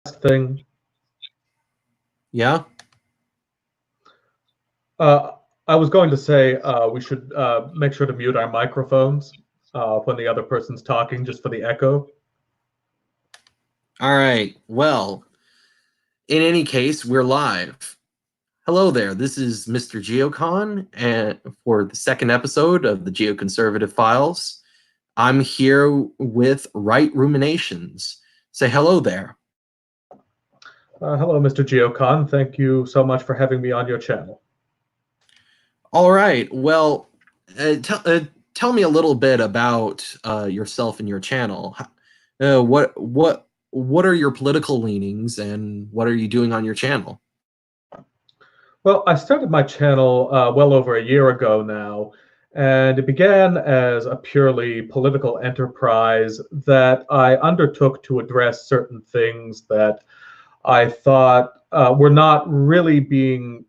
thing. Yeah. I was going to say we should make sure to mute our microphones when the other person's talking, just for the echo. All right. Well, in any case, we're live. Hello there. This is Mr. Geocon, and for the second episode of the Geoconservative Files, I'm here with Right Ruminations. Say hello there. Hello, Mr. Geocon. Thank you so much for having me on your channel. All right. Well, tell me a little bit about yourself and your channel. What are your political leanings, and what are you doing on your channel? Well, I started my channel well over a year ago now, and it began as a purely political enterprise that I undertook to address certain things that I thought were not really being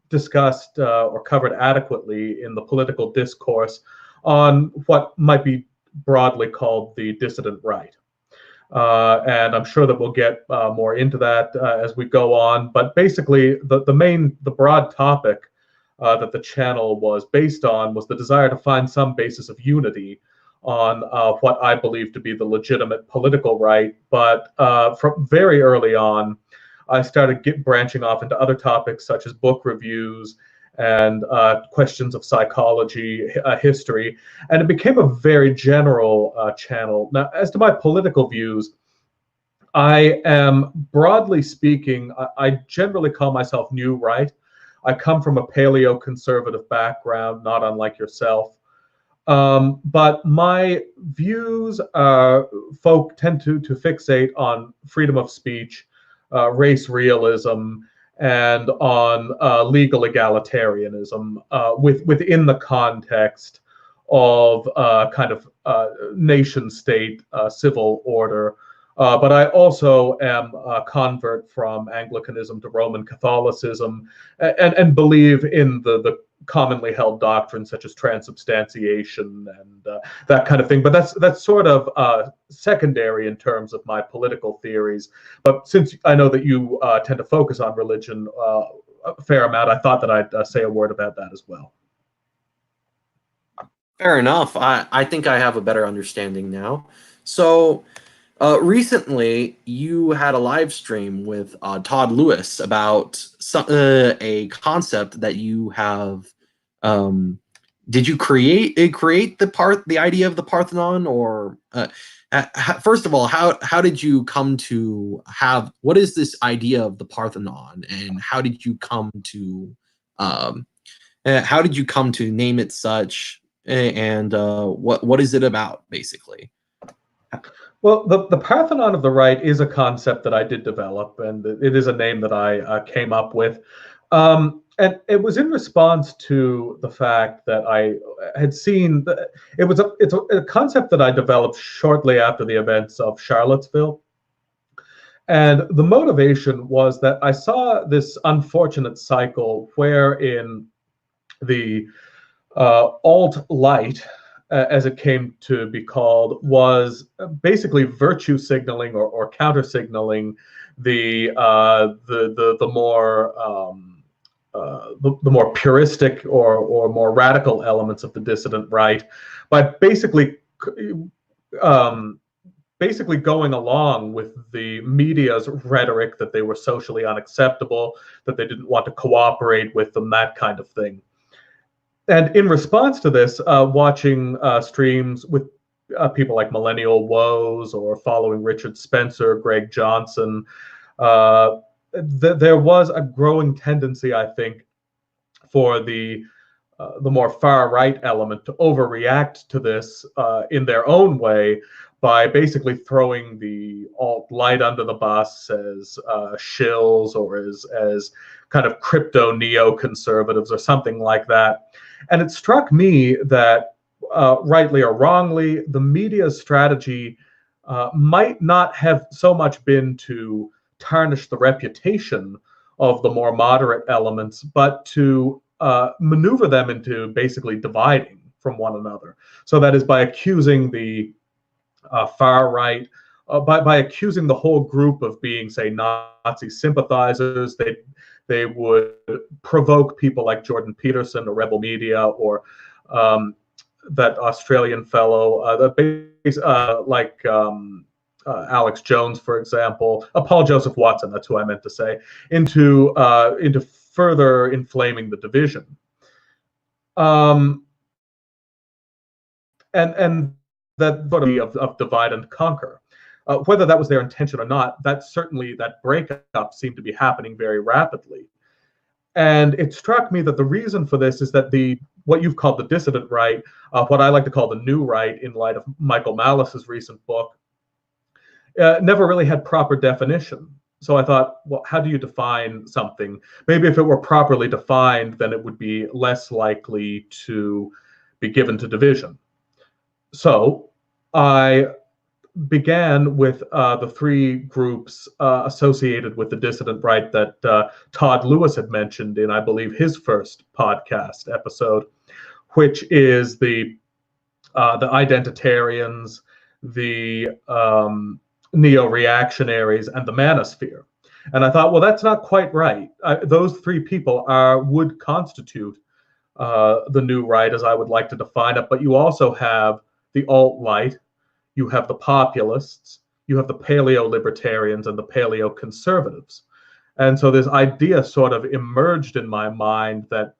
discussed or covered adequately in the political discourse on what might be broadly called the dissident right. And I'm sure that we'll get more into that as we go on. But basically, the broad topic that the channel was based on was the desire to find some basis of unity on what I believe to be the legitimate political right. But from very early on, I started branching off into other topics such as book reviews and questions of psychology, history, and it became a very general channel. Now, as to my political views, I am, broadly speaking, I generally call myself New Right. I come from a paleo-conservative background, not unlike yourself. But my views, folk tend to fixate on freedom of speech, race realism, and on legal egalitarianism within the context of kind of nation-state civil order. But I also am a convert from Anglicanism to Roman Catholicism, and believe in the commonly held doctrines such as transubstantiation and that kind of thing. But that's sort of secondary in terms of my political theories. But since I know that you tend to focus on religion a fair amount, I thought that I'd say a word about that as well. Fair enough. I think I have a better understanding now. So recently, you had a live stream with Todd Lewis about a concept that you have. Did you create the idea of the Parthenon, or first of all, how did you come to have, what is this idea of the Parthenon, and how did you come to name it such, and what is it about, basically? Well, the Parthenon of the Right is a concept that I did develop, and it is a name that I came up with. And it was in response to the fact that I had seen that it's a concept that I developed shortly after the events of Charlottesville. And the motivation was that I saw this unfortunate cycle wherein the alt-light, as it came to be called, was basically virtue signaling or counter signaling the more the more puristic or more radical elements of the dissident right by basically going along with the media's rhetoric that they were socially unacceptable, that they didn't want to cooperate with them, that kind of thing. And in response to this, watching streams with people like Millennial Woes or following Richard Spencer, Greg Johnson, there was a growing tendency, I think, for the more far-right element to overreact to this in their own way by basically throwing the alt-light under the bus as shills or as kind of crypto neoconservatives or something like that. And it struck me that, rightly or wrongly, the media's strategy might not have so much been to tarnish the reputation of the more moderate elements, but to maneuver them into basically dividing from one another. So that is by accusing the far right by accusing the whole group of being, say, Nazi sympathizers. They would provoke people like Jordan Peterson or Rebel Media or that Australian fellow, Alex Jones, for example, Paul Joseph Watson. That's who I meant to say, into further inflaming the division. And that sort of divide and conquer. Whether that was their intention or not, that breakup seemed to be happening very rapidly. And it struck me that the reason for this is that what you've called the dissident right, what I like to call the new right in light of Michael Malice's recent book, never really had proper definition. So I thought, well, how do you define something? Maybe if it were properly defined, then it would be less likely to be given to division. So I began with the three groups associated with the dissident right that Todd Lewis had mentioned in, I believe, his first podcast episode, which is the identitarians, the neo-reactionaries, and the manosphere. And I thought, well, that's not quite right. Those three people would constitute the new right, as I would like to define it. But you also have the alt-right, you have the populists, you have the paleo-libertarians, and the paleo-conservatives. And so this idea sort of emerged in my mind that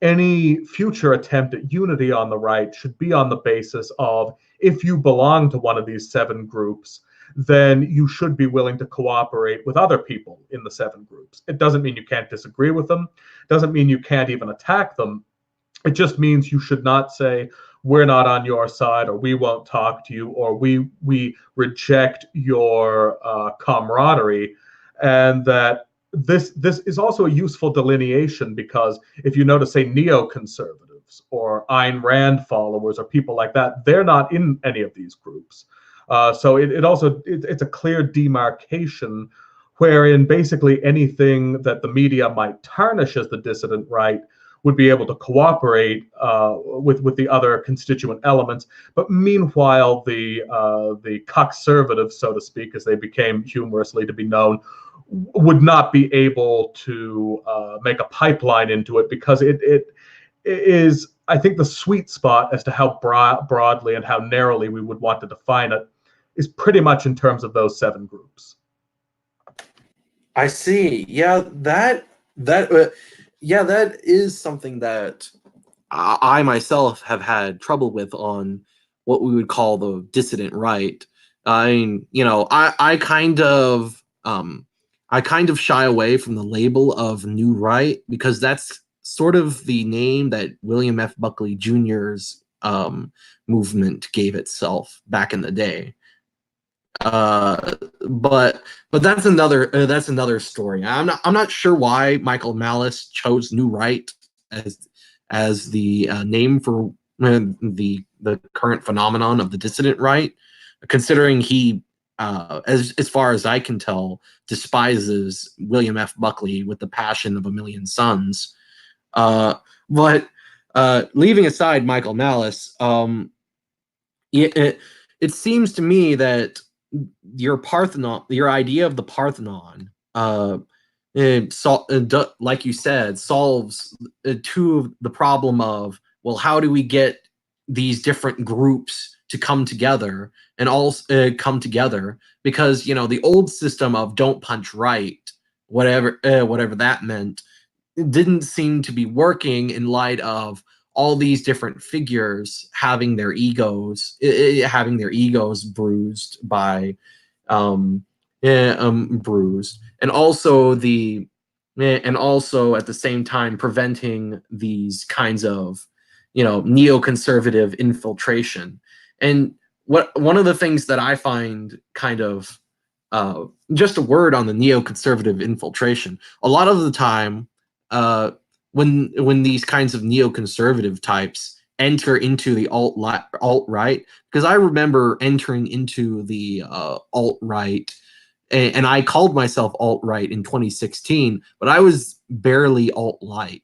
any future attempt at unity on the right should be on the basis of, if you belong to one of these seven groups, then you should be willing to cooperate with other people in the seven groups. It doesn't mean you can't disagree with them. It doesn't mean you can't even attack them. It just means you should not say, we're not on your side, or we won't talk to you, or we reject your camaraderie. And that this is also a useful delineation, because if you notice, say, neoconservatives or Ayn Rand followers or people like that, they're not in any of these groups. So it's a clear demarcation wherein basically anything that the media might tarnish as the dissident right would be able to cooperate with the other constituent elements. But meanwhile, the Coxservatives, so to speak, as they became humorously to be known, would not be able to make a pipeline into it, because it is, I think, the sweet spot as to how broadly and how narrowly we would want to define it is pretty much in terms of those seven groups. I see. Yeah, that is something that I myself have had trouble with on what we would call the dissident right. I mean, I kind of shy away from the label of new right, because that's sort of the name that William F. Buckley Jr.'s movement gave itself back in the day. But that's another story. I'm not sure why Michael Malice chose New Right as the name for the current phenomenon of the dissident right, considering he, as far as I can tell, despises William F. Buckley with the passion of a million suns. But leaving aside Michael Malice, it seems to me that your idea of the Parthenon, like you said, solves the problem of, well, how do we get these different groups to come together and all come together? Because the old system of don't punch right, whatever that meant, didn't seem to be working in light of all these different figures having their egos bruised by bruised, and also at the same time preventing these kinds of neoconservative infiltration. And one of the things that I find kind of just a word on the neoconservative infiltration, a lot of the time when these kinds of neoconservative types enter into the alt-right, because I remember entering into the alt-right, and I called myself alt-right in 2016, but I was barely alt-light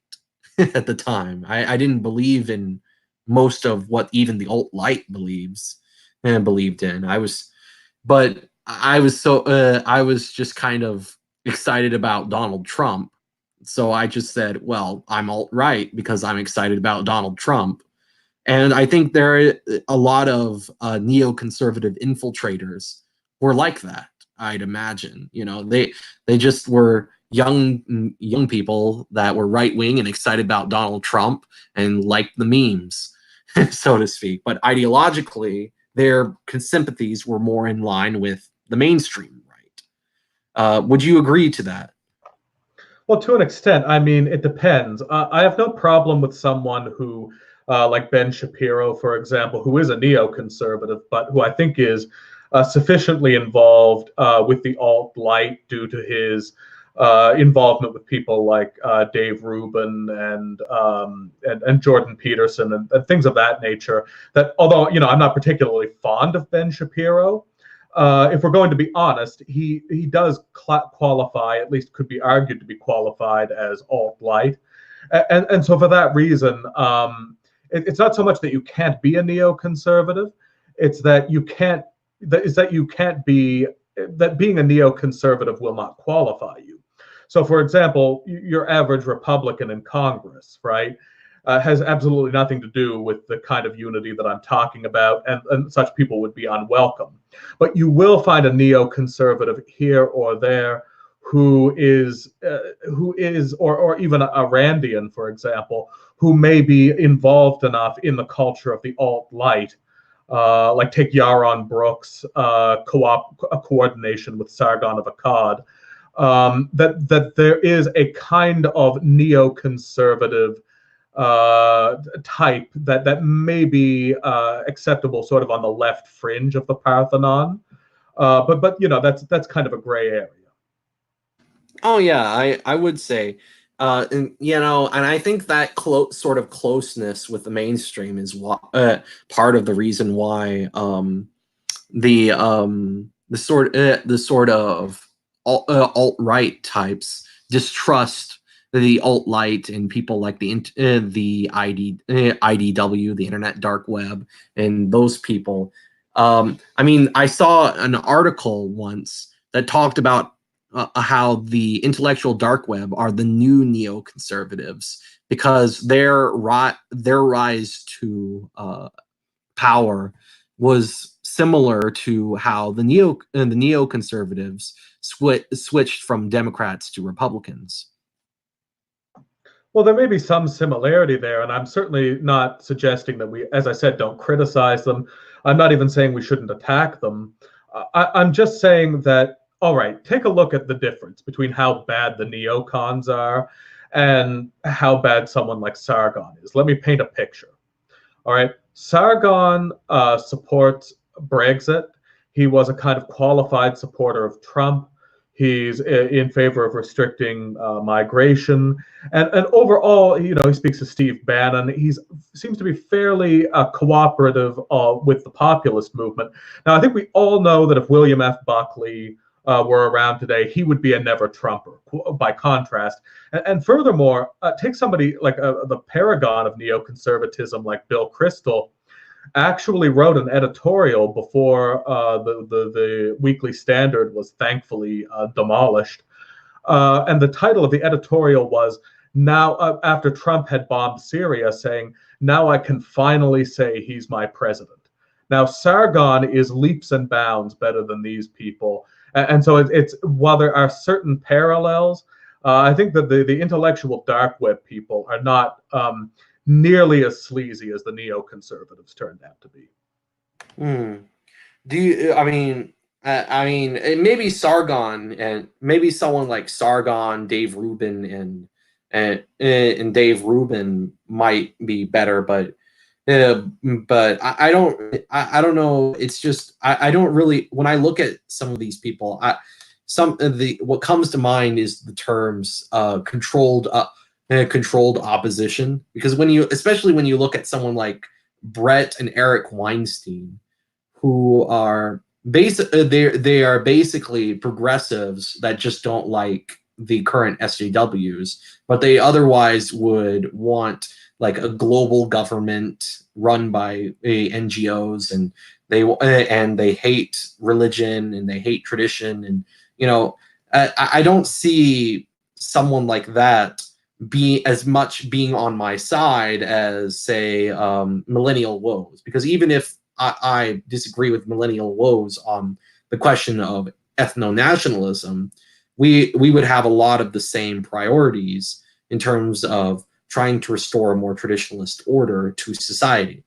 at the time. I didn't believe in most of what even the alt-light believed in. But I was just kind of excited about Donald Trump, so I just said, well, I'm alt-right because I'm excited about Donald Trump. And I think there are a lot of neoconservative infiltrators were like that. I'd imagine, they just were young people that were right wing and excited about Donald Trump and liked the memes, so to speak. But ideologically, their sympathies were more in line with the mainstream right. Would you agree to that? Well, to an extent, I mean, it depends. I have no problem with someone who, like Ben Shapiro, for example, who is a neoconservative, but who I think is sufficiently involved with the alt-right due to his involvement with people like Dave Rubin and Jordan Peterson and things of that nature. That although I'm not particularly fond of Ben Shapiro, if we're going to be honest, he does qualify, at least could be argued to be qualified as alt-right, and so for that reason, it's not so much that you can't be a neoconservative, it's that you can't be that being a neoconservative will not qualify you. So, for example, your average Republican in Congress, right? Has absolutely nothing to do with the kind of unity that I'm talking about, and such people would be unwelcome. But you will find a neoconservative here or there who is, or even a Randian, for example, who may be involved enough in the culture of the alt-right, like take Yaron Brooks' coordination with Sargon of Akkad, that there is a kind of neoconservative type that may be acceptable sort of on the left fringe of the Parthenon, but that's kind of a gray area. Oh yeah, I would say, and I think that sort of closeness with the mainstream is part of the reason why the sort of alt-right types distrust the alt-right and people like the IDW, the Internet Dark Web, and those people. I mean, I saw an article once that talked about how the intellectual dark web are the new neoconservatives because their rise to power was similar to how the neoconservatives switched from Democrats to Republicans. Well, there may be some similarity there, and I'm certainly not suggesting that we, as I said, don't criticize them. I'm not even saying we shouldn't attack them. I'm just saying that, all right, take a look at the difference between how bad the neocons are and how bad someone like Sargon is. Let me paint a picture. All right, Sargon supports Brexit. He was a kind of qualified supporter of Trump. He's in favor of restricting migration, and overall, he speaks to Steve Bannon. He seems to be fairly cooperative with the populist movement. Now, I think we all know that if William F. Buckley were around today, he would be a never Trumper. By contrast, and furthermore, take somebody like the paragon of neoconservatism, like Bill Kristol, actually wrote an editorial before the Weekly Standard was thankfully demolished. And the title of the editorial was, now, after Trump had bombed Syria, saying, now I can finally say he's my president. Now, Sargon is leaps and bounds better than these people. And so it's while there are certain parallels, I think that the intellectual dark web people are not nearly as sleazy as the neoconservatives turned out to be. Do you? I mean, maybe Sargon and maybe someone like Sargon, Dave Rubin, and Dave Rubin might be better, but I don't know. It's just I don't really, when I look at some of these people, what comes to mind is the terms controlled opposition, because especially when you look at someone like Brett and Eric Weinstein, who are they are basically progressives that just don't like the current SJWs, but they otherwise would want like a global government run by NGOs, and and they hate religion and they hate tradition, and I don't see someone like that be as much being on my side as, say, millennial woes, because even if I disagree with millennial woes on the question of ethno-nationalism, we would have a lot of the same priorities in terms of trying to restore a more traditionalist order to society.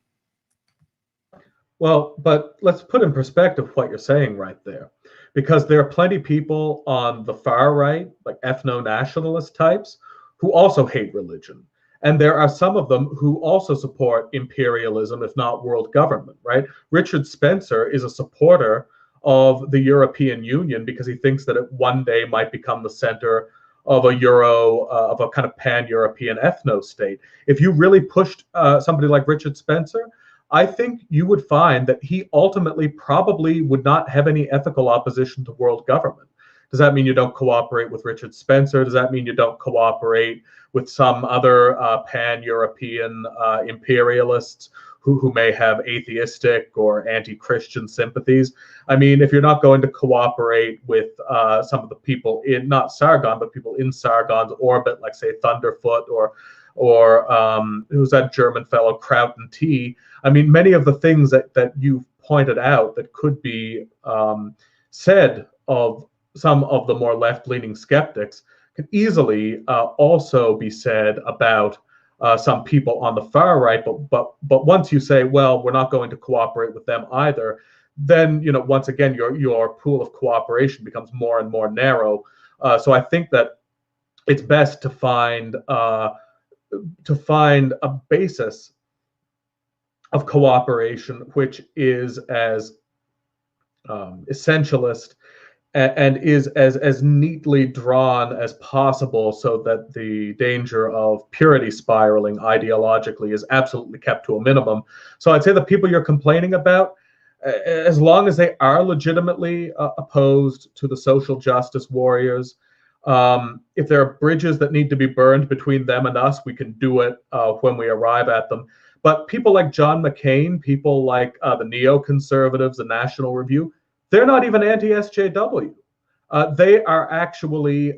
Well, but let's put in perspective what you're saying right there, because there are plenty of people on the far right, like ethno-nationalist types, who also hate religion. And there are some of them who also support imperialism, if not world government, right? Richard Spencer is a supporter of the European Union because he thinks that it one day might become the center of of a kind of pan-European ethno-state. If you really pushed somebody like Richard Spencer, I think you would find that he ultimately probably would not have any ethical opposition to world government. Does that mean you don't cooperate with Richard Spencer? Does that mean you don't cooperate with some other pan-European imperialists who may have atheistic or anti-Christian sympathies? I mean, if you're not going to cooperate with some of the people in, not Sargon, but people in Sargon's orbit, like, say, Thunderfoot or who's that German fellow, Krauten T. I mean, many of the things that you've pointed out that could be said of some of the more left-leaning skeptics can easily also be said about some people on the far right. But once you say, well, we're not going to cooperate with them either, then once again your pool of cooperation becomes more and more narrow. So I think that it's best to find a basis of cooperation which is as essentialist and is as neatly drawn as possible, so that the danger of purity spiraling ideologically is absolutely kept to a minimum. So I'd say the people you're complaining about, as long as they are legitimately opposed to the social justice warriors, if there are bridges that need to be burned between them and us, we can do it when we arrive at them. But people like John McCain, people like the neoconservatives, the National Review, they're not even anti-SJW. They are actually,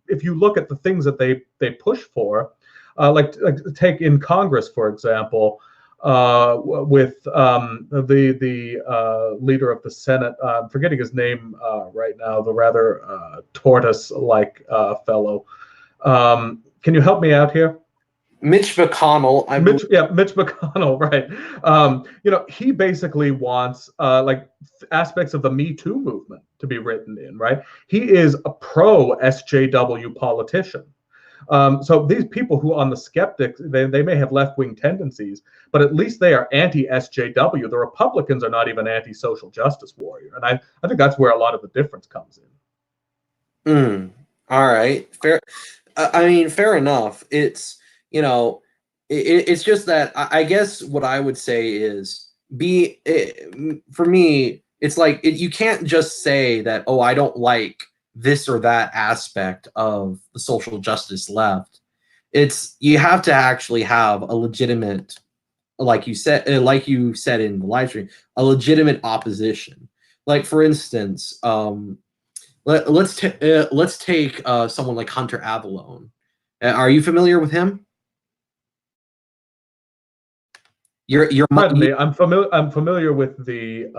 if you look at the things that they push for, like take in Congress, for example, with the leader of the Senate, I'm forgetting his name right now, the rather tortoise-like fellow. Can you help me out here? Mitch McConnell. Mitch McConnell, right. He basically wants like aspects of the Me Too movement to be written in, right? He is a pro-SJW politician. So these people who on the skeptics, they may have left-wing tendencies, but at least they are anti-SJW. The Republicans are not even anti-social justice warrior. And I think that's where a lot of the difference comes in. All right. Fair. I mean, fair enough. It's, it's just that I guess what I would say is for me, it's like you can't just say that, oh, I don't like this or that aspect of the social justice left. You have to actually have a legitimate, like you said in the live stream, a legitimate opposition. Like, for instance, let's take someone like Hunter Avallone. Are you familiar with him? Pardon me. I'm familiar with the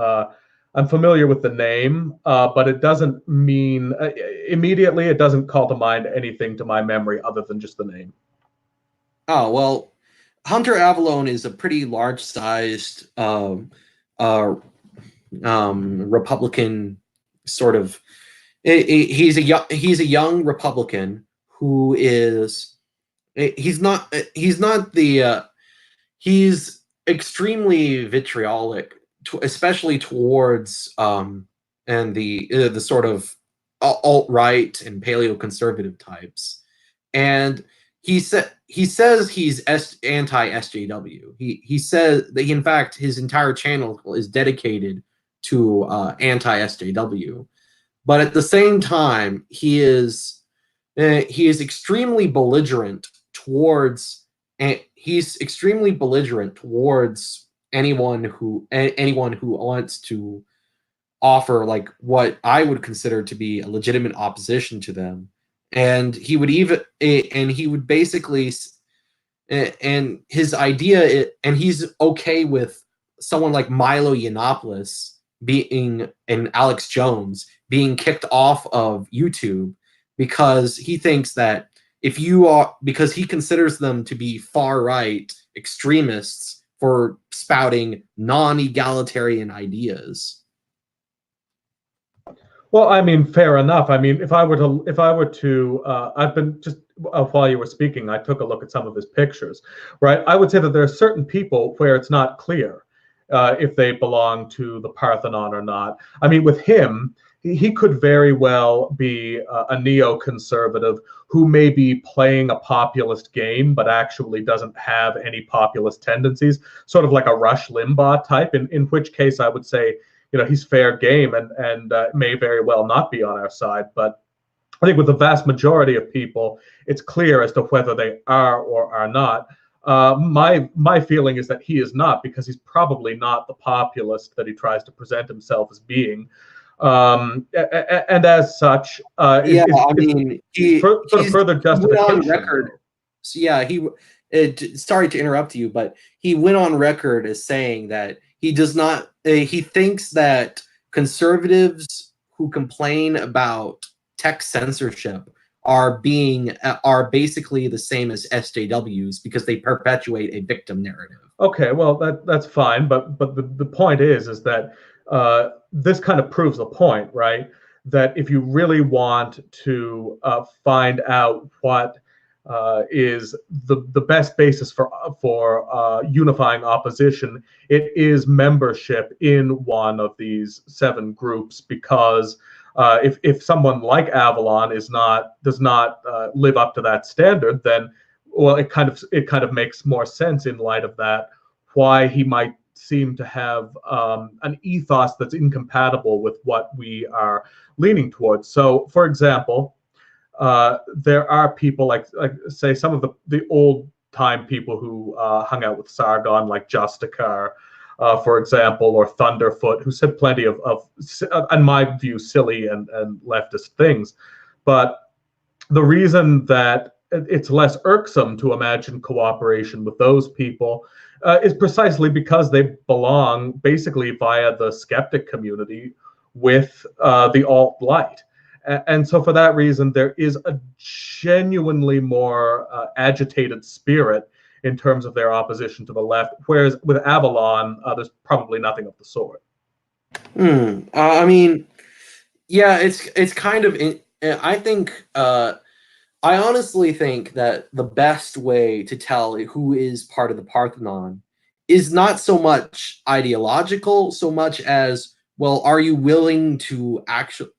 name, but it doesn't mean immediately. It doesn't call to mind anything to my memory other than just the name. Oh well, Hunter Avallone is a pretty large-sized Republican sort of. He's a young Republican who is. He's extremely vitriolic, especially towards and the sort of alt-right and paleoconservative types. And he says he's anti-SJW. He says that in fact his entire channel is dedicated to anti-SJW, but at the same time he is extremely belligerent towards anyone who wants to offer like what I would consider to be a legitimate opposition to them, and he would basically, and his idea, and he's okay with someone like Milo Yiannopoulos being and Alex Jones being kicked off of YouTube because he thinks that because he considers them to be far right extremists for spouting non-egalitarian ideas. Well, I mean, fair enough. I mean, if I were to, I've been just while you were speaking, I took a look at some of his pictures, right? I would say that there are certain people where it's not clear if they belong to the Parthenon or not. I mean, with him, he could very well be a neoconservative who may be playing a populist game, but actually doesn't have any populist tendencies, sort of like a Rush Limbaugh type, in which case I would say, he's fair game and may very well not be on our side. But I think with the vast majority of people, it's clear as to whether they are or are not. My feeling is that he is not, because he's probably not the populist that he tries to present himself as being. And as such, yeah, I mean, he's further justification. On record. So yeah, sorry to interrupt you, but he went on record as saying that he does not. He thinks that conservatives who complain about tech censorship are basically the same as SJWs because they perpetuate a victim narrative. Okay, well that's fine, but the point is that this kind of proves the point, right? That if you really want to find out what is the best basis for unifying opposition, it is membership in one of these 7 groups. Because if someone like Avalon does not live up to that standard, then well, it kind of makes more sense in light of that why he might seem to have an ethos that's incompatible with what we are leaning towards. So, for example, there are people like say some of the old time people who hung out with Sargon, like Justicar, for example, or Thunderfoot, who said plenty of in my view, silly and leftist things. But the reason that it's less irksome to imagine cooperation with those people is precisely because they belong basically via the skeptic community with the alt-right. And so for that reason, there is a genuinely more agitated spirit in terms of their opposition to the left, whereas with Avalon, there's probably nothing of the sort. I mean, yeah, it's kind of. I think. I honestly think that the best way to tell who is part of the Parthenon is not so much ideological, so much as, well, are you willing to actually?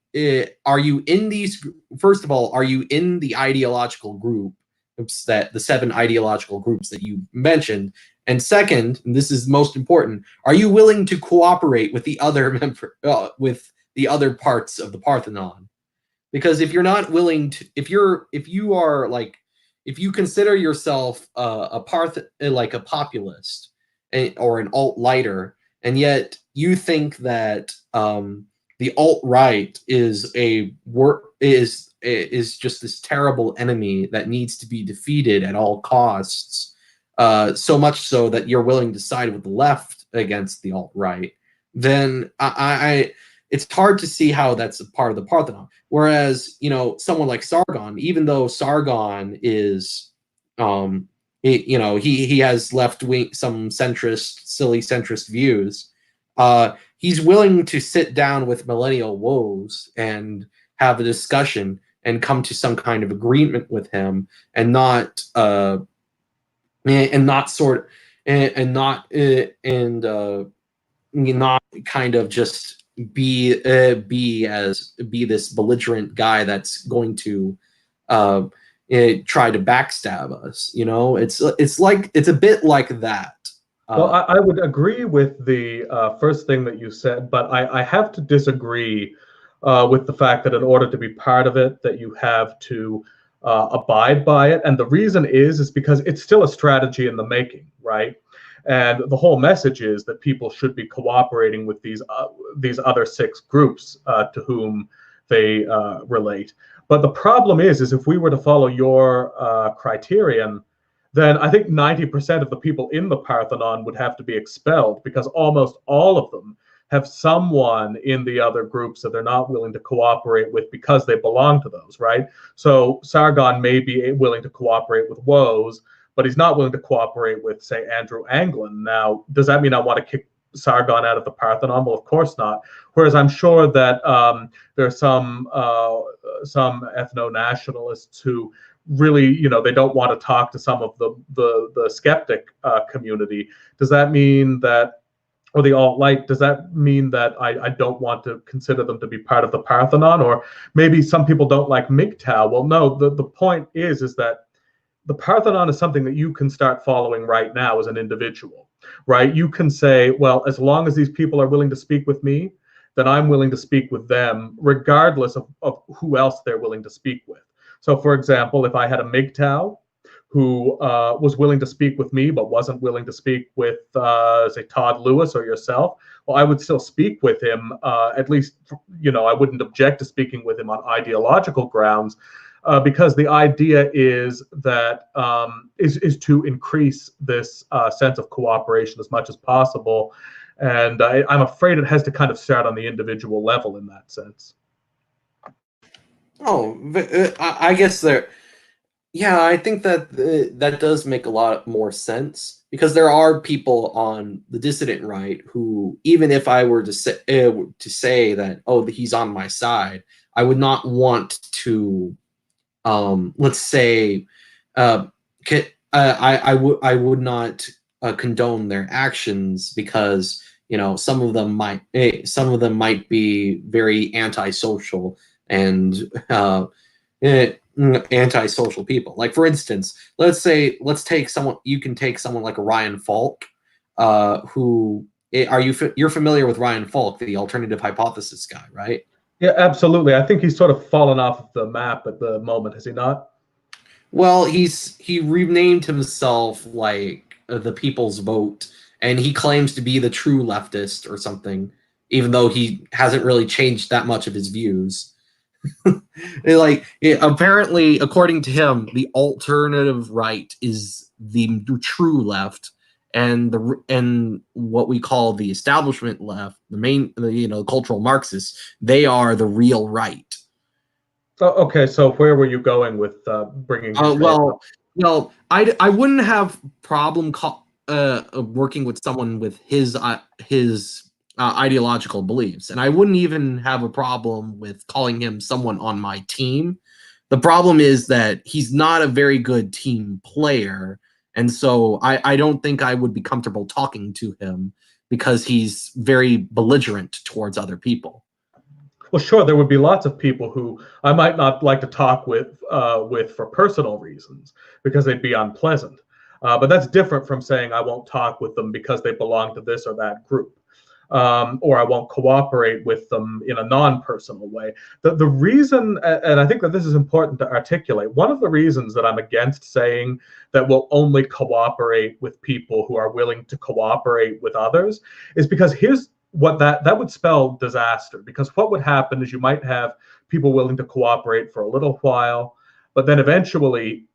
Are you in these? First of all, are you in the ideological groups that the 7 ideological groups that you mentioned? And second, and this is most important, are you willing to cooperate with the other with the other parts of the Parthenon? Because if you're not willing to, if you consider yourself a populist or an alt-lighter, and yet you think that the alt-right is just this terrible enemy that needs to be defeated at all costs, so much so that you're willing to side with the left against the alt-right, then it's hard to see how that's a part of the Parthenon. Whereas, someone like Sargon, even though Sargon is, he has left-wing, some silly centrist views, he's willing to sit down with millennial woes and have a discussion and come to some kind of agreement with him, and not not kind of just be this belligerent guy that's going to try to backstab us. It's a bit like that. Well, I would agree with the first thing that you said, but I have to disagree with the fact that in order to be part of it, that you have to abide by it. And the reason is because it's still a strategy in the making, right? And the whole message is that people should be cooperating with these other 6 groups to whom they relate. But the problem is if we were to follow your criterion, then I think 90% of the people in the Parthenon would have to be expelled, because almost all of them have someone in the other groups that they're not willing to cooperate with because they belong to those, right? So Sargon may be willing to cooperate with Woes, but he's not willing to cooperate with, say, Andrew Anglin. Now, does that mean I want to kick Sargon out of the Parthenon? Well, of course not. Whereas I'm sure that there are some ethno-nationalists who really, they don't want to talk to some of the skeptic community. Does that mean that, or the alt-right, does that mean that I don't want to consider them to be part of the Parthenon? Or maybe some people don't like MGTOW. Well, no, the point is that the Parthenon is something that you can start following right now as an individual, right? You can say, well, as long as these people are willing to speak with me, then I'm willing to speak with them, regardless of who else they're willing to speak with. So, for example, if I had a MGTOW who was willing to speak with me but wasn't willing to speak with, say, Todd Lewis or yourself, well, I would still speak with him. At least, I wouldn't object to speaking with him on ideological grounds, because the idea is that is to increase this sense of cooperation as much as possible. And I'm afraid it has to kind of start on the individual level in that sense. Oh, I guess there. Yeah, I think that that does make a lot more sense, because there are people on the dissident right who, even if I were to say that, oh, he's on my side, I would not want to, let's say, I would not condone their actions, because some of them might be very antisocial and antisocial people. Like, for instance, let's take someone. You can take someone like Ryan Falk, who you're familiar with Ryan Falk, the alternative hypothesis guy, right? Yeah, absolutely. I think he's sort of fallen off the map at the moment, has he not? Well, he renamed himself like the People's Vote, and he claims to be the true leftist or something, even though he hasn't really changed that much of his views. Apparently, according to him, the alternative right is the true left, and what we call the establishment left, the cultural Marxists, they are the real right. Okay, so where were you going with bringing? Well, I wouldn't have problem working with someone with his ideological beliefs, and I wouldn't even have a problem with calling him someone on my team. The problem is that he's not a very good team player, and so I don't think I would be comfortable talking to him, because he's very belligerent towards other people. Well, sure, there would be lots of people who I might not like to talk with for personal reasons, because they'd be unpleasant. But that's different from saying I won't talk with them because they belong to this or that group. Or I won't cooperate with them in a non-personal way. The reason, and I think that this is important to articulate, one of the reasons that I'm against saying that we'll only cooperate with people who are willing to cooperate with others is because here's what that would spell disaster. Because what would happen is you might have people willing to cooperate for a little while, but then eventually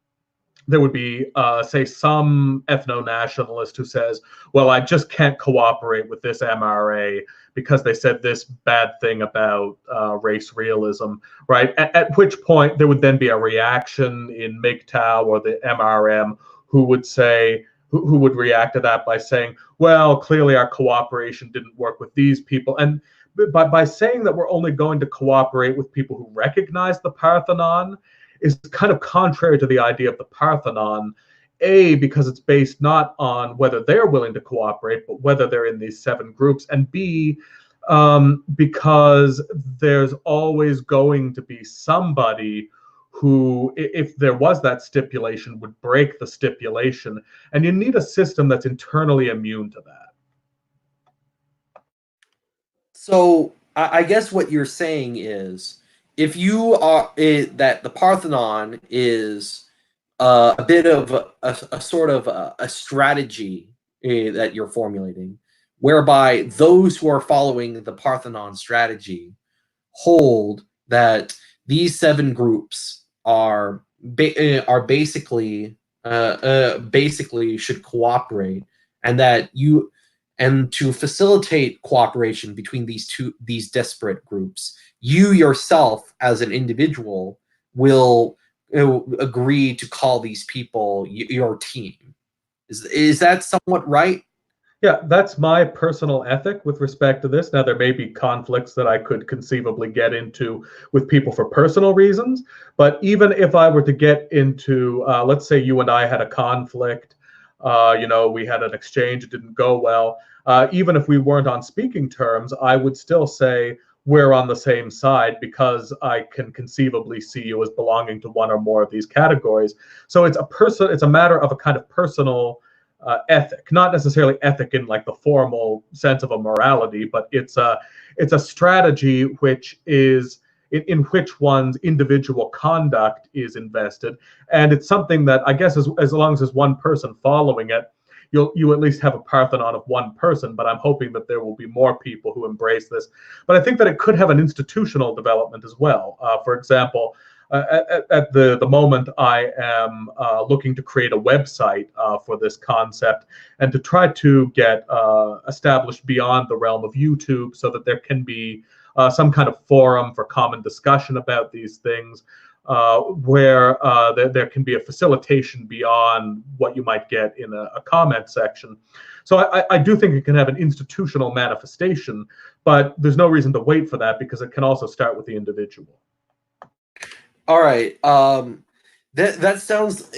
there would be, say, some ethno-nationalist who says, well, I just can't cooperate with this MRA because they said this bad thing about race realism, right? At which point there would then be a reaction in MGTOW or the MRM who would say, who would react to that by saying, well, clearly our cooperation didn't work with these people. And by saying that we're only going to cooperate with people who recognize the Parthenon is kind of contrary to the idea of the Parthenon, A, because it's based not on whether they're willing to cooperate, but whether they're in these 7 groups, and B, because there's always going to be somebody who, if there was that stipulation, would break the stipulation. And you need a system that's internally immune to that. So I guess what you're saying is, if you are that the Parthenon is a bit of a sort of a strategy that you're formulating, whereby those who are following the Parthenon strategy hold that these 7 groups are basically basically should cooperate, and that to facilitate cooperation between these disparate groups, you yourself as an individual will agree to call these people your team. Is that somewhat right? Yeah, that's my personal ethic with respect to this. Now, there may be conflicts that I could conceivably get into with people for personal reasons, but even if I were to get into, let's say you and I had a conflict, we had an exchange, it didn't go well. Even if we weren't on speaking terms, I would still say we're on the same side because I can conceivably see you as belonging to one or more of these categories. So it's a matter of a kind of personal ethic, not necessarily ethic in like the formal sense of a morality, but it's a strategy which is in which one's individual conduct is invested, and it's something that I guess as long as there's one person following it, you at least have a Parthenon of one person. But I'm hoping that there will be more people who embrace this. But I think that it could have an institutional development as well. For example, at the moment, I am looking to create a website for this concept and to try to get established beyond the realm of YouTube, so that there can be some kind of forum for common discussion about these things, where there can be a facilitation beyond what you might get in a comment section. So I do think it can have an institutional manifestation, but there's no reason to wait for that, because it can also start with the individual. All right. That sounds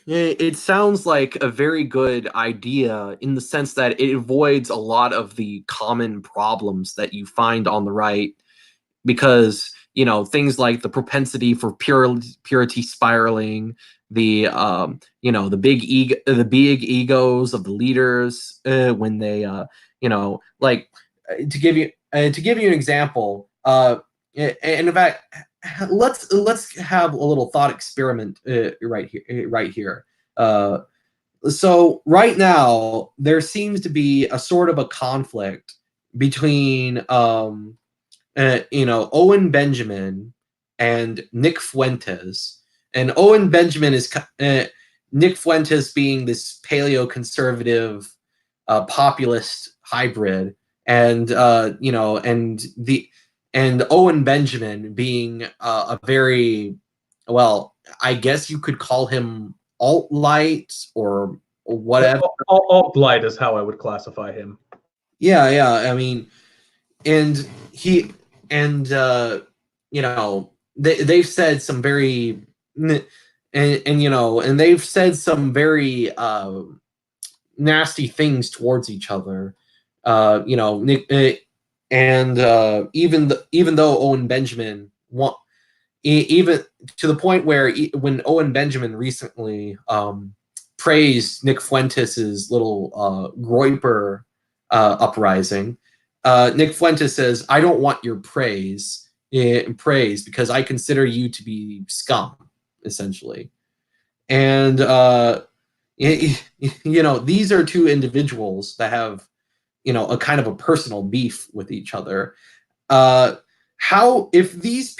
it sounds like a very good idea, in the sense that it avoids a lot of the common problems that you find on the right, because things like the propensity for purity spiraling, the the big egos of the leaders, when they like, to give you an example, and in fact, let's have a little thought experiment right here. So right now there seems to be a sort of a conflict between Owen Benjamin and Nick Fuentes. And Owen Benjamin is Nick Fuentes being this paleo-conservative populist hybrid, and and Owen Benjamin being a very, well, I guess you could call him alt-light or whatever. Alt-light is how I would classify him. Yeah. I mean, and they've said some very and they've said some very nasty things towards each other. Nick, and even though Owen Benjamin even to the point where when Owen Benjamin recently praised Nick Fuentes's little Groyper uprising, Nick Fuentes says, "I don't want your praise because I consider you to be scum," essentially. And these are two individuals that have a kind of a personal beef with each other. If these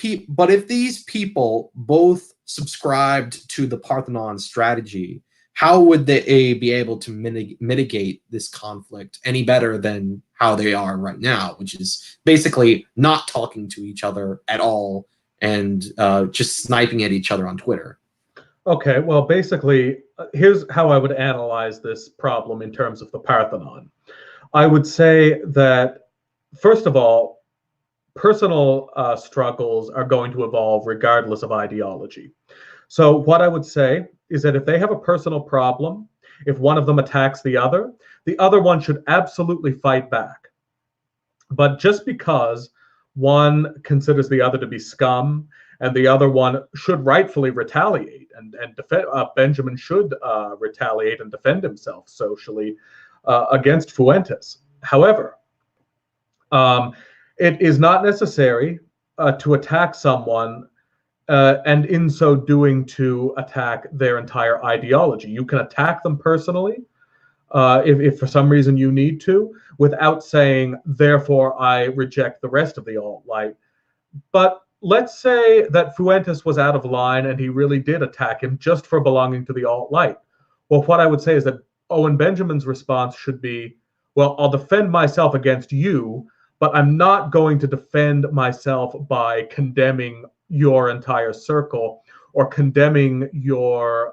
people both subscribed to the Parthenon strategy, how would they be able to mitigate this conflict any better than how they are right now, which is basically not talking to each other at all and just sniping at each other on Twitter? Okay, well, basically, here's how I would analyze this problem in terms of the Parthenon. I would say that, first of all, personal struggles are going to evolve regardless of ideology. So what I would say is that if they have a personal problem, if one of them attacks the other one should absolutely fight back. But just because one considers the other to be scum and the other one should rightfully retaliate and defend, Benjamin should retaliate and defend himself socially against Fuentes. However, it is not necessary to attack someone and in so doing to attack their entire ideology. You can attack them personally, if for some reason you need to, without saying, therefore, I reject the rest of the alt-right. But let's say that Fuentes was out of line and he really did attack him just for belonging to the alt-right. Well, what I would say is that Owen Benjamin's response should be, well, I'll defend myself against you, but I'm not going to defend myself by condemning your entire circle or condemning your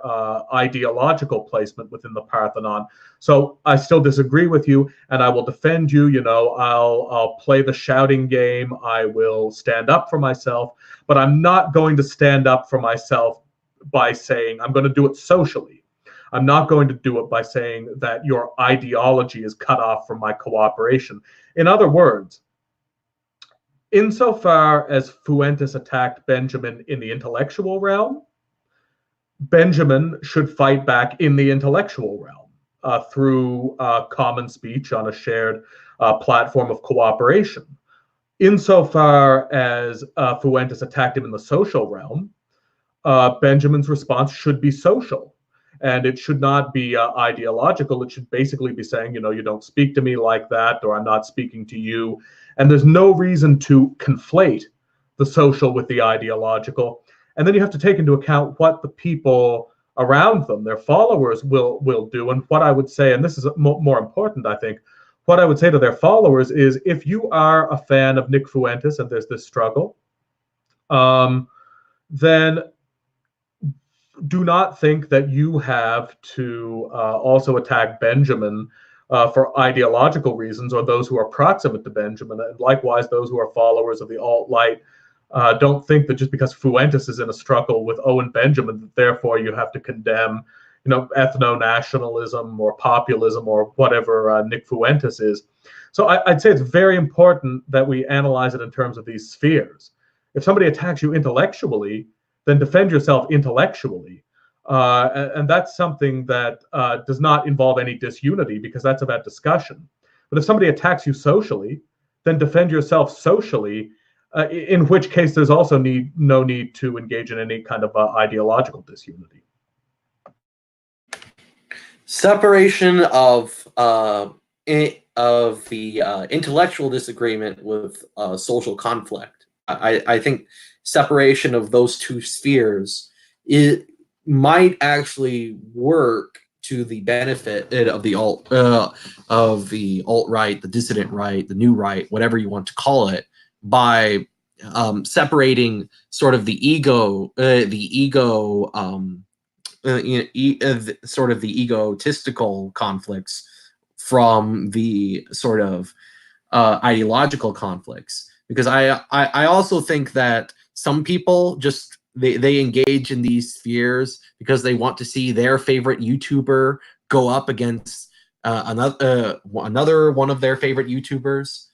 ideological placement within the Parthenon. So I still disagree with you, and I will defend you. You know, I'll play the shouting game. I will stand up for myself, but I'm not going to stand up for myself by saying I'm going to do it socially. I'm not going to do it by saying that your ideology is cut off from my cooperation. In other words, insofar as Fuentes attacked Benjamin in the intellectual realm, Benjamin should fight back in the intellectual realm through common speech on a shared platform of cooperation. Insofar as Fuentes attacked him in the social realm, Benjamin's response should be social. And it should not be ideological. It should basically be saying, you know, you don't speak to me like that, or I'm not speaking to you. And there's no reason to conflate the social with the ideological. And then you have to take into account what the people around them, their followers, will do. And what I would say, and this is more important, I think, what I would say to their followers is, if you are a fan of Nick Fuentes and there's this struggle, then do not think that you have to also attack Benjamin for ideological reasons, or those who are proximate to Benjamin. And likewise, those who are followers of the alt-right, don't think that just because Fuentes is in a struggle with Owen Benjamin, that therefore you have to condemn, you know, ethno-nationalism or populism or whatever Nick Fuentes is. So I'd say it's very important that we analyze it in terms of these spheres. If somebody attacks you intellectually, then defend yourself intellectually. And that's something that does not involve any disunity, because that's about discussion. But if somebody attacks you socially, then defend yourself socially, in which case there's also no need to engage in any kind of ideological disunity. Separation of the intellectual disagreement with social conflict. I think separation of those two spheres, it might actually work to the benefit of the alt-right, the dissident right, the new right, whatever you want to call it, by separating sort of the sort of the egotistical conflicts from the sort of ideological conflicts. Because I also think that some people just they engage in these spheres because they want to see their favorite YouTuber go up against another one of their favorite YouTubers.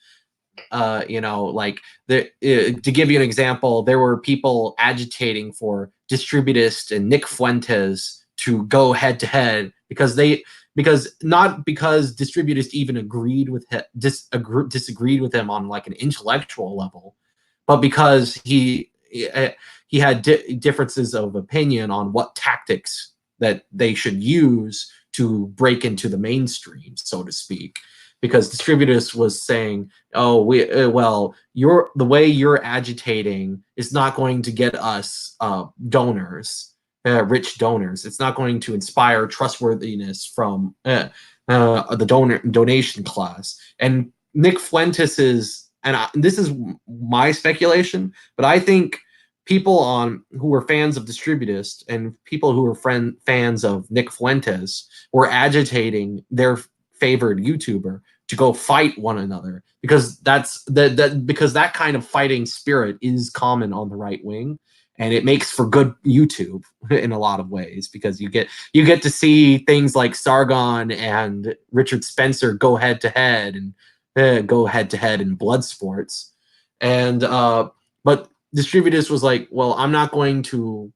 You know, like to give you an example, there were people agitating for Distributist and Nick Fuentes to go head to head because not because Distributist even agreed with disagreed with him on like an intellectual level, but because he had differences of opinion on what tactics that they should use to break into the mainstream, so to speak. Because Distributist was saying, "Oh, the way you're agitating is not going to get us donors, rich donors. It's not going to inspire trustworthiness from the donation class." And Nick Fuentes this is my speculation, but I think people who were fans of Distributist and people who were fans of Nick Fuentes were agitating their favored YouTuber to go fight one another, because because that kind of fighting spirit is common on the right wing, and it makes for good YouTube in a lot of ways, because you get to see things like Sargon and Richard Spencer go head to head in blood sports, and but Distributist was like, well, I'm not going to.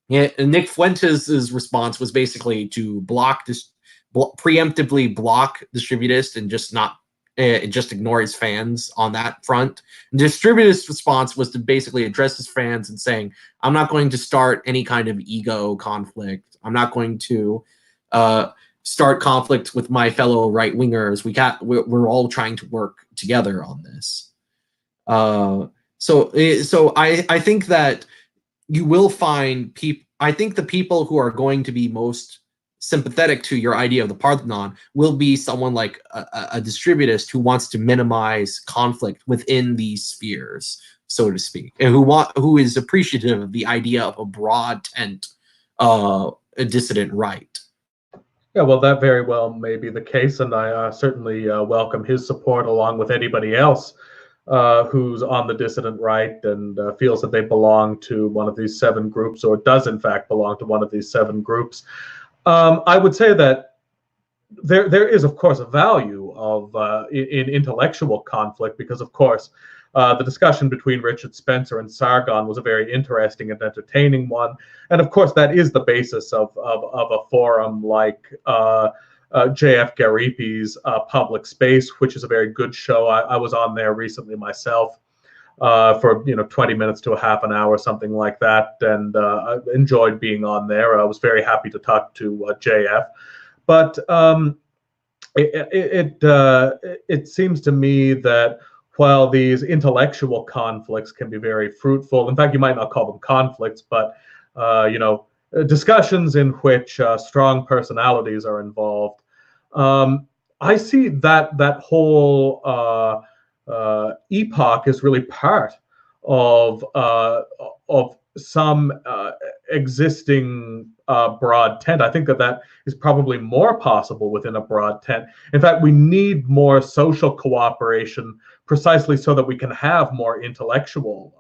Yeah, and Nick Fuentes' response was basically to preemptively block Distributist and just ignore his fans on that front. And Distributist's response was to basically address his fans and saying, I'm not going to start any kind of ego conflict. I'm not going to start conflict with my fellow right wingers. We're all trying to work together on this. So I think that you will find people. I think the people who are going to be most sympathetic to your idea of the Parthenon will be someone like a distributist who wants to minimize conflict within these spheres, so to speak, and who is appreciative of the idea of a broad tent, a dissident right. Yeah, well, that very well may be the case, and I certainly welcome his support along with anybody else who's on the dissident right and feels that they belong to one of these 7 groups, or does in fact belong to one of these 7 groups. I would say that there is, of course, a value of in intellectual conflict, because, of course, the discussion between Richard Spencer and Sargon was a very interesting and entertaining one. And of course, that is the basis of a forum like J.F. Garipi's Public Space, which is a very good show. I was on there recently myself for 20 minutes to a half an hour, something like that, and I enjoyed being on there. I was very happy to talk to J.F. But it seems to me that while these intellectual conflicts can be very fruitful, in fact, you might not call them conflicts, but discussions in which strong personalities are involved, I see that whole epoch is really part of some existing broad tent. I think that is probably more possible within a broad tent. In fact, we need more social cooperation precisely so that we can have more intellectual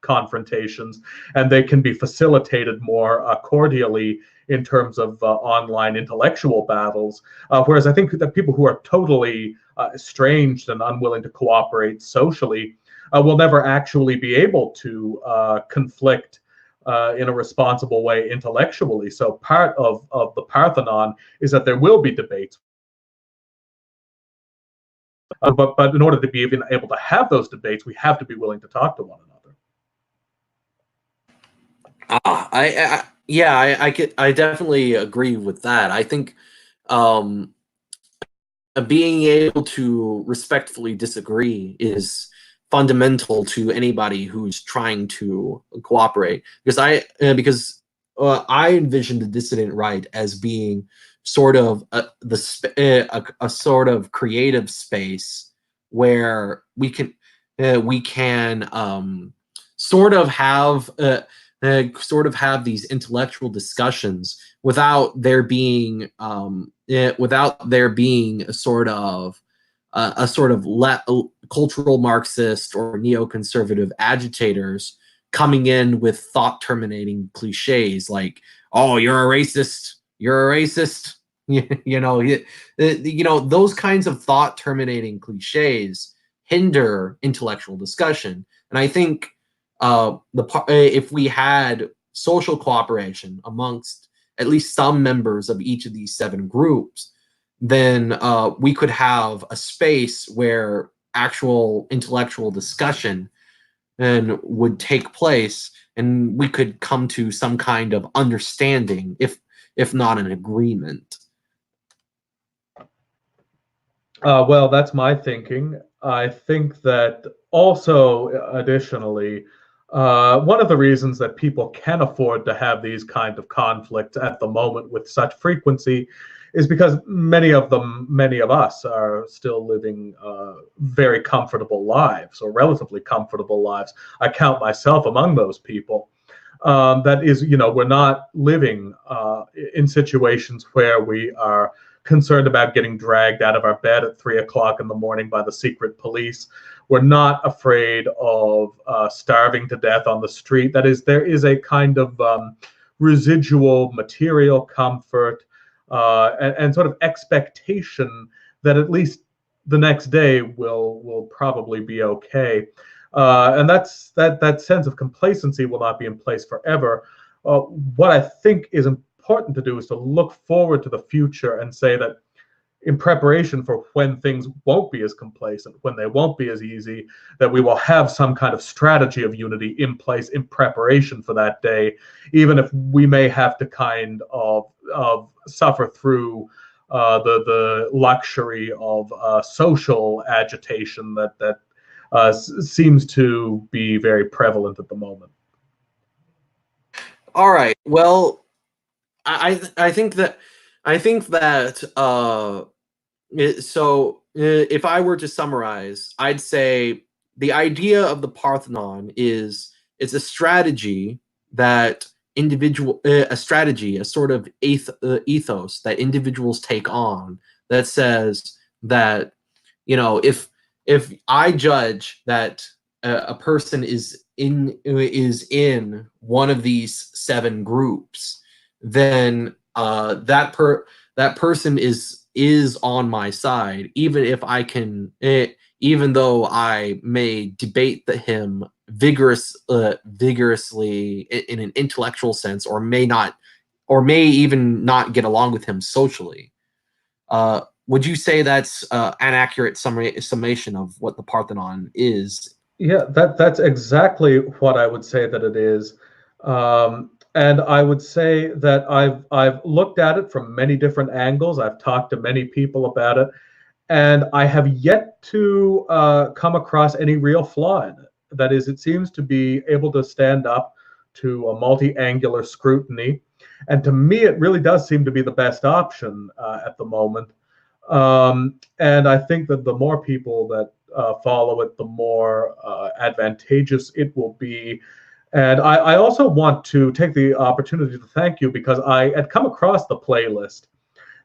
confrontations, and they can be facilitated more cordially in terms of online intellectual battles. Whereas I think that people who are totally estranged and unwilling to cooperate socially will never actually be able to conflict in a responsible way intellectually. So part of the Parthenon is that there will be debates. But in order to be even able to have those debates, we have to be willing to talk to one another. I definitely agree with that. I think being able to respectfully disagree is fundamental to anybody who's trying to cooperate. Because I envision the dissident right as being sort of a sort of creative space where we can sort of have these intellectual discussions without there being a sort of cultural Marxist or neoconservative agitators coming in with thought terminating cliches like, "Oh, you're a racist. You're a racist." Those kinds of thought terminating cliches hinder intellectual discussion. And I think if we had social cooperation amongst at least some members of each of these 7 groups, then we could have a space where actual intellectual discussion would take place, and we could come to some kind of understanding, if not an agreement. Well, that's my thinking. I think that also, additionally, one of the reasons that people can afford to have these kind of conflicts at the moment with such frequency is because many of us are still living very comfortable lives, or relatively comfortable lives. I count myself among those people. That is, we're not living in situations where we are concerned about getting dragged out of our bed at 3 o'clock in the morning by the secret police. We're not afraid of starving to death on the street. That is, there is a kind of residual material comfort and sort of expectation that at least the next day will probably be okay. And that sense of complacency will not be in place forever. What I think is important to do is to look forward to the future and say that in preparation for when things won't be as complacent, when they won't be as easy, that we will have some kind of strategy of unity in place in preparation for that day, even if we may have to kind of suffer through the luxury of social agitation that seems to be very prevalent at the moment. All right. Well, I think that if I were to summarize, I'd say the idea of the Parthenon is it's a strategy that a sort of ethos that individuals take on that says that, you know, if I judge that a person is in one of these 7 groups, then that person is on my side, even if I can, even though I may debate him vigorously in an intellectual sense, or may even not get along with him socially. Would you say that's an accurate summation of what the Parthenon is? Yeah, that's exactly what I would say that it is. And I would say that I've looked at it from many different angles. I've talked to many people about it, and I have yet to come across any real flaw in it. That is, it seems to be able to stand up to a multi-angular scrutiny, and to me, it really does seem to be the best option at the moment. And I think that the more people that follow it, the more advantageous it will be. And I also want to take the opportunity to thank you, because I had come across the playlist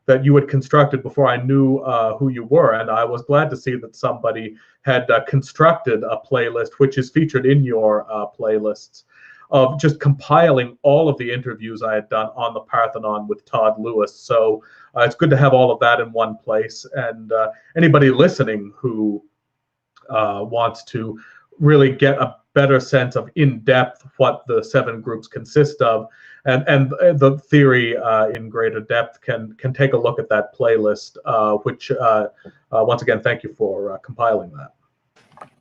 that you had constructed before I knew who you were. And I was glad to see that somebody had constructed a playlist, which is featured in your playlists, of just compiling all of the interviews I had done on the Parthenon with Todd Lewis. So it's good to have all of that in one place. And anybody listening who wants to really get a better sense of in-depth what the 7 groups consist of, and the theory in greater depth, can take a look at that playlist, which once again, thank you for compiling that.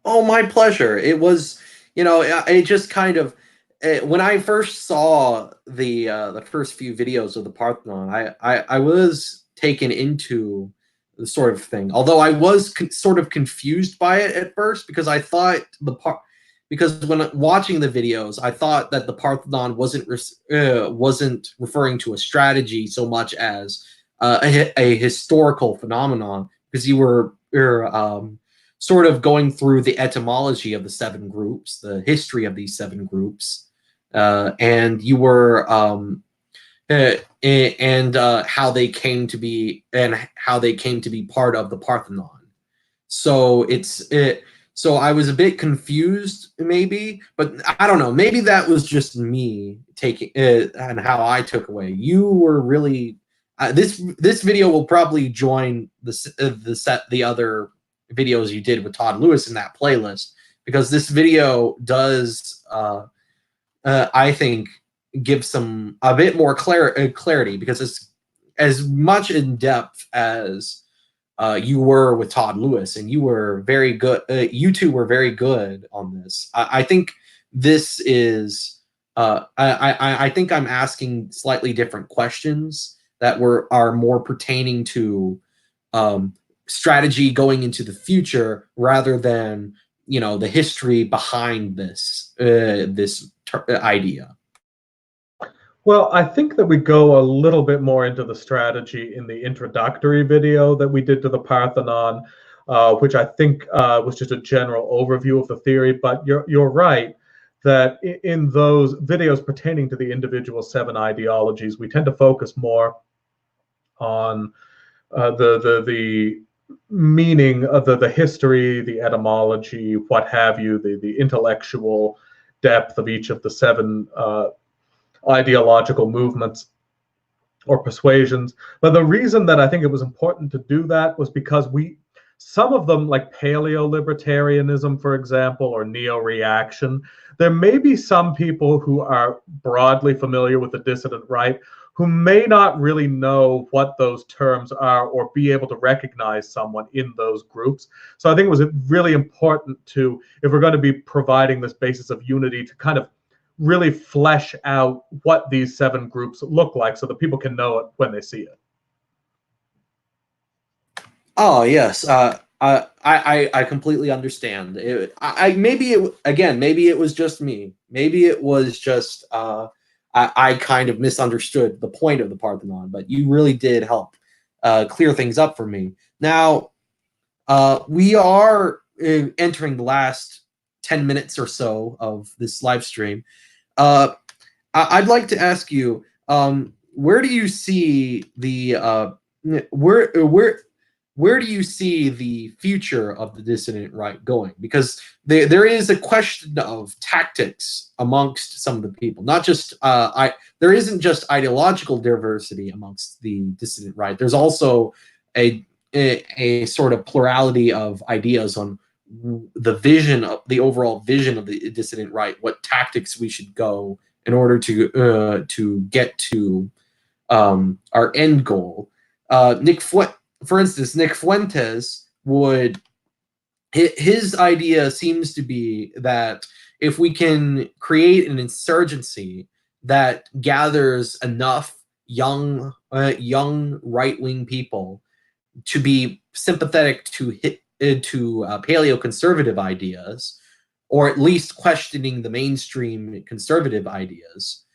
Oh, my pleasure. It was, it just kind of, when I first saw the first few videos of the Parthenon, I was taken into the sort of thing. Although I was sort of confused by it at first, because I thought because when watching the videos, I thought that the Parthenon wasn't referring to a strategy so much as a historical phenomenon, because you were sort of going through the etymology of the 7 groups, the history of these 7 groups, and you were how they came to be, and how they came to be part of the Parthenon. So so I was a bit confused, maybe, but I don't know. Maybe that was just me taking and how I took away. You were really this video will probably join the other videos you did with Todd Lewis in that playlist, because this video does I think give a bit more clarity, because it's as much in depth as you were with Todd Lewis, and you were very good. You two were very good on this. I think this is. I think I'm asking slightly different questions that are more pertaining to strategy going into the future, rather than the history behind this idea. Well, I think that we go a little bit more into the strategy in the introductory video that we did to the Parthenon, which I think was just a general overview of the theory. But you're right that in those videos pertaining to the individual 7 ideologies, we tend to focus more on the meaning of the history, the etymology, what have you, the intellectual depth of each of the 7 ideological movements or persuasions. But the reason that I think it was important to do that was because some of them, like paleo-libertarianism, for example, or neo-reaction, there may be some people who are broadly familiar with the dissident right who may not really know what those terms are, or be able to recognize someone in those groups. So I think it was really important to, if we're going to be providing this basis of unity, to kind of really flesh out what these 7 groups look like, so that people can know it when they see it. Oh yes, I completely understand. Maybe it again, maybe it was just me. Maybe it was just I kind of misunderstood the point of the Parthenon, but you really did help clear things up for me. Now we are entering the last 10 minutes or so of this live stream. Uh, I'd like to ask you, where do you see the where do you see the future of the dissident right going? Because there is a question of tactics amongst some of the people. Not just there isn't just ideological diversity amongst the dissident right. There's also a sort of plurality of ideas on the vision of the overall vision of the dissident right, what tactics we should go in order to get to our end goal. For instance, Nick Fuentes would his idea seems to be that if we can create an insurgency that gathers enough young right wing people to be sympathetic to paleoconservative ideas, or at least questioning the mainstream conservative ideas,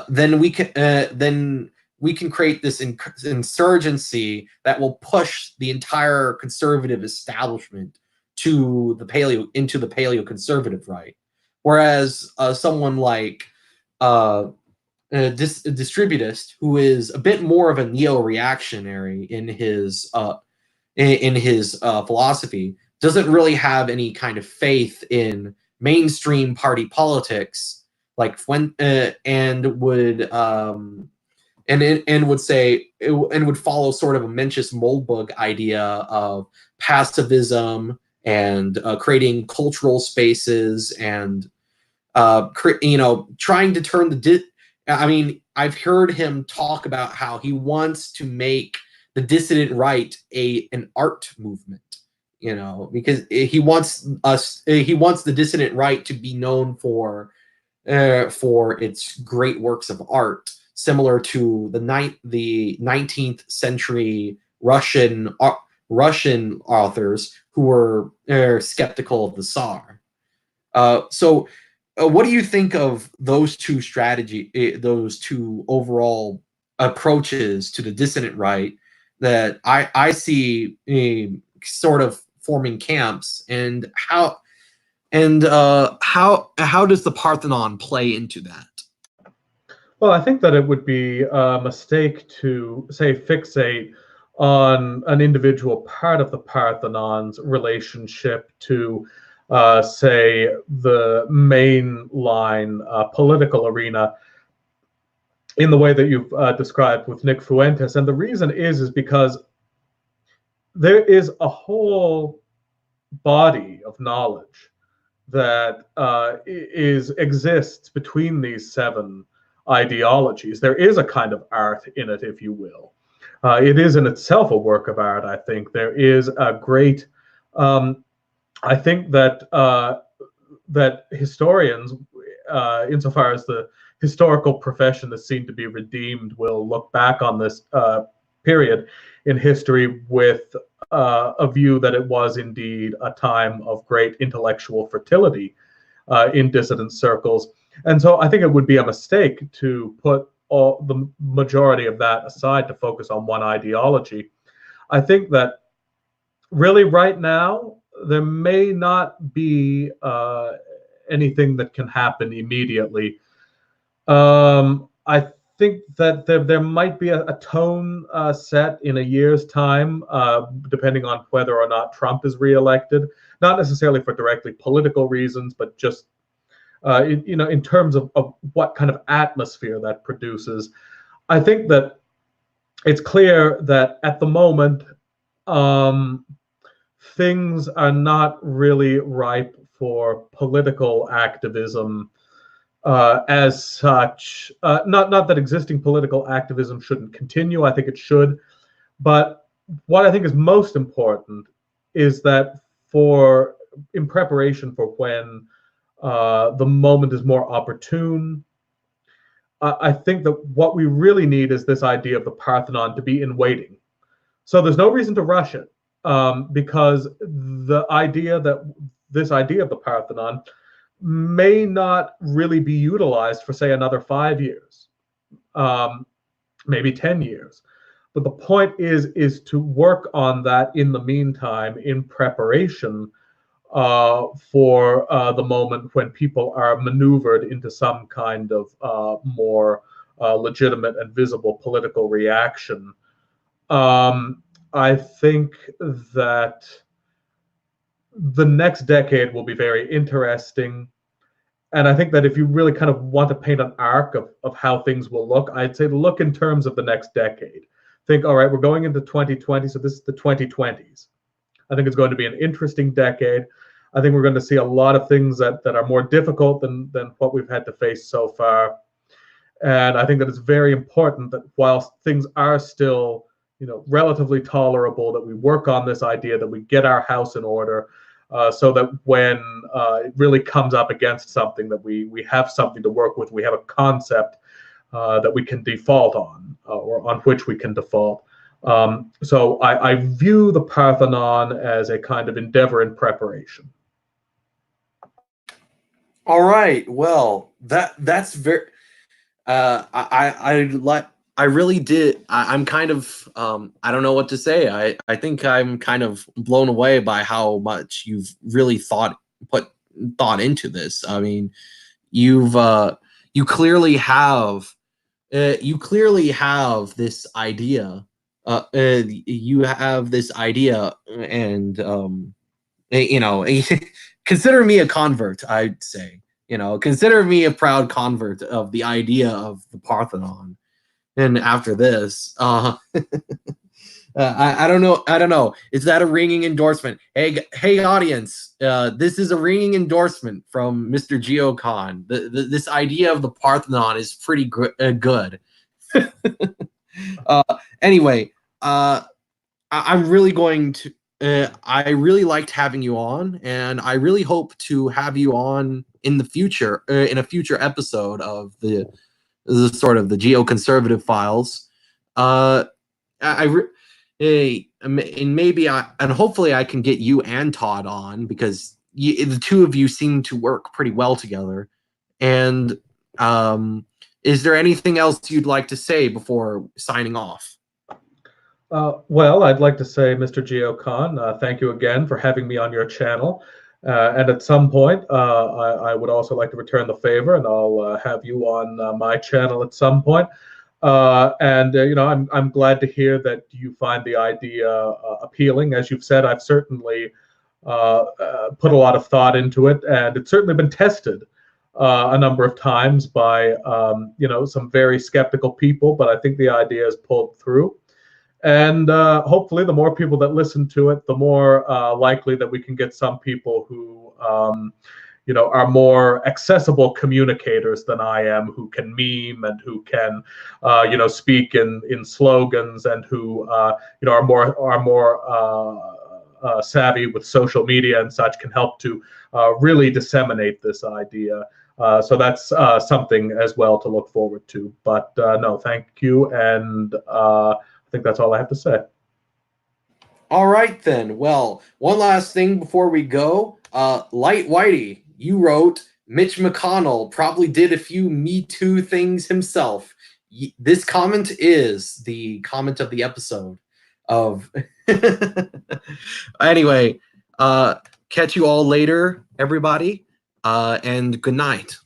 then we can create this insurgency that will push the entire conservative establishment to the paleoconservative right. Whereas someone like distributist, who is a bit more of a neo-reactionary in his philosophy, doesn't really have any kind of faith in mainstream party politics, like and would and would say and would follow sort of a Mencius Moldbug idea of pacifism and creating cultural spaces and trying to turn I mean, I've heard him talk about how he wants to make the dissident right an art movement, because he wants the dissident right to be known for its great works of art, similar to the 19th century Russian authors who were skeptical of the Tsar. So what do you think of those two those two overall approaches to the dissident right that I see sort of forming camps, and how does the Parthenon play into that? Well, I think that it would be a mistake to, say, fixate on an individual part of the Parthenon's relationship to, say, the mainline political arena in the way that you've described with Nick Fuentes. And the reason is because there is a whole body of knowledge that exists between these seven ideologies. There is a kind of art in it, if you will. It is in itself a work of art, I think. There is a great, I think that that historians, insofar as the historical profession is seen to be redeemed, will look back on this period in history with a view that it was indeed a time of great intellectual fertility in dissident circles. And so I think it would be a mistake to put the majority of that aside to focus on one ideology. I think that really right now, there may not be anything that can happen immediately. I think that there might be a tone set in a year's time, depending on whether or not Trump is reelected, not necessarily for directly political reasons, but just in terms of what kind of atmosphere that produces. I think that it's clear that at the moment, things are not really ripe for political activism as such. Not that existing political activism shouldn't continue. I think it should. But what I think is most important is that in preparation for when the moment is more opportune, I think that what we really need is this idea of the Parthenon to be in waiting. So there's no reason to rush it. because the idea that this idea of the Parthenon may not really be utilized for, say, another 5 years, maybe 10 years. But the point is to work on that in the meantime, in preparation for the moment when people are maneuvered into some kind of more legitimate and visible political reaction. I think that the next decade will be very interesting. And I think that if you really kind of want to paint an arc of how things will look, I'd say look in terms of the next decade. Think, all right, we're going into 2020, so this is the 2020s. I think it's going to be an interesting decade. I think we're going to see a lot of things that are more difficult than what we've had to face so far. And I think that it's very important that whilst things are still, relatively tolerable, that we work on this idea, that we get our house in order, so that when it really comes up against something, that we have something to work with, we have a concept that we can default on, or on which we can default. So I view the Parthenon as a kind of endeavor in preparation. All right. Well, that's very. I really did. I'm kind of. I don't know what to say. I think I'm kind of blown away by how much you've really put thought into this. I mean, you clearly have this idea. You have this idea, and consider me a convert, I'd say. Consider me a proud convert of the idea of the Parthenon. And after this, I don't know. Is that a ringing endorsement? Hey, audience, this is a ringing endorsement from Mr. Geocon. This idea of the Parthenon is pretty good. Anyway, I'm really going to. I really liked having you on, and I really hope to have you on in the future, in a future episode of the sort of the Geoconservative files. And hopefully I can get you and Todd on, because the two of you seem to work pretty well together. And is there anything else you'd like to say before signing off? Well, I'd like to say, Mr. Geocon, thank you again for having me on your channel. And at some point, I would also like to return the favor, and I'll have you on my channel at some point. I'm glad to hear that you find the idea appealing. As you've said, I've certainly put a lot of thought into it, and it's certainly been tested a number of times by some very skeptical people. But I think the idea is pulled through. And hopefully, the more people that listen to it, the more likely that we can get some people who, are more accessible communicators than I am, who can meme and who can, speak in slogans, and who, are more savvy with social media and such, can help to really disseminate this idea. So that's something as well to look forward to. But no, thank you, and I think that's all I have to say. All right, then. Well, one last thing before we go. Light Whitey, you wrote, Mitch McConnell probably did a few Me Too things himself. This comment is the comment of the episode. Anyway, catch you all later, everybody, and good night.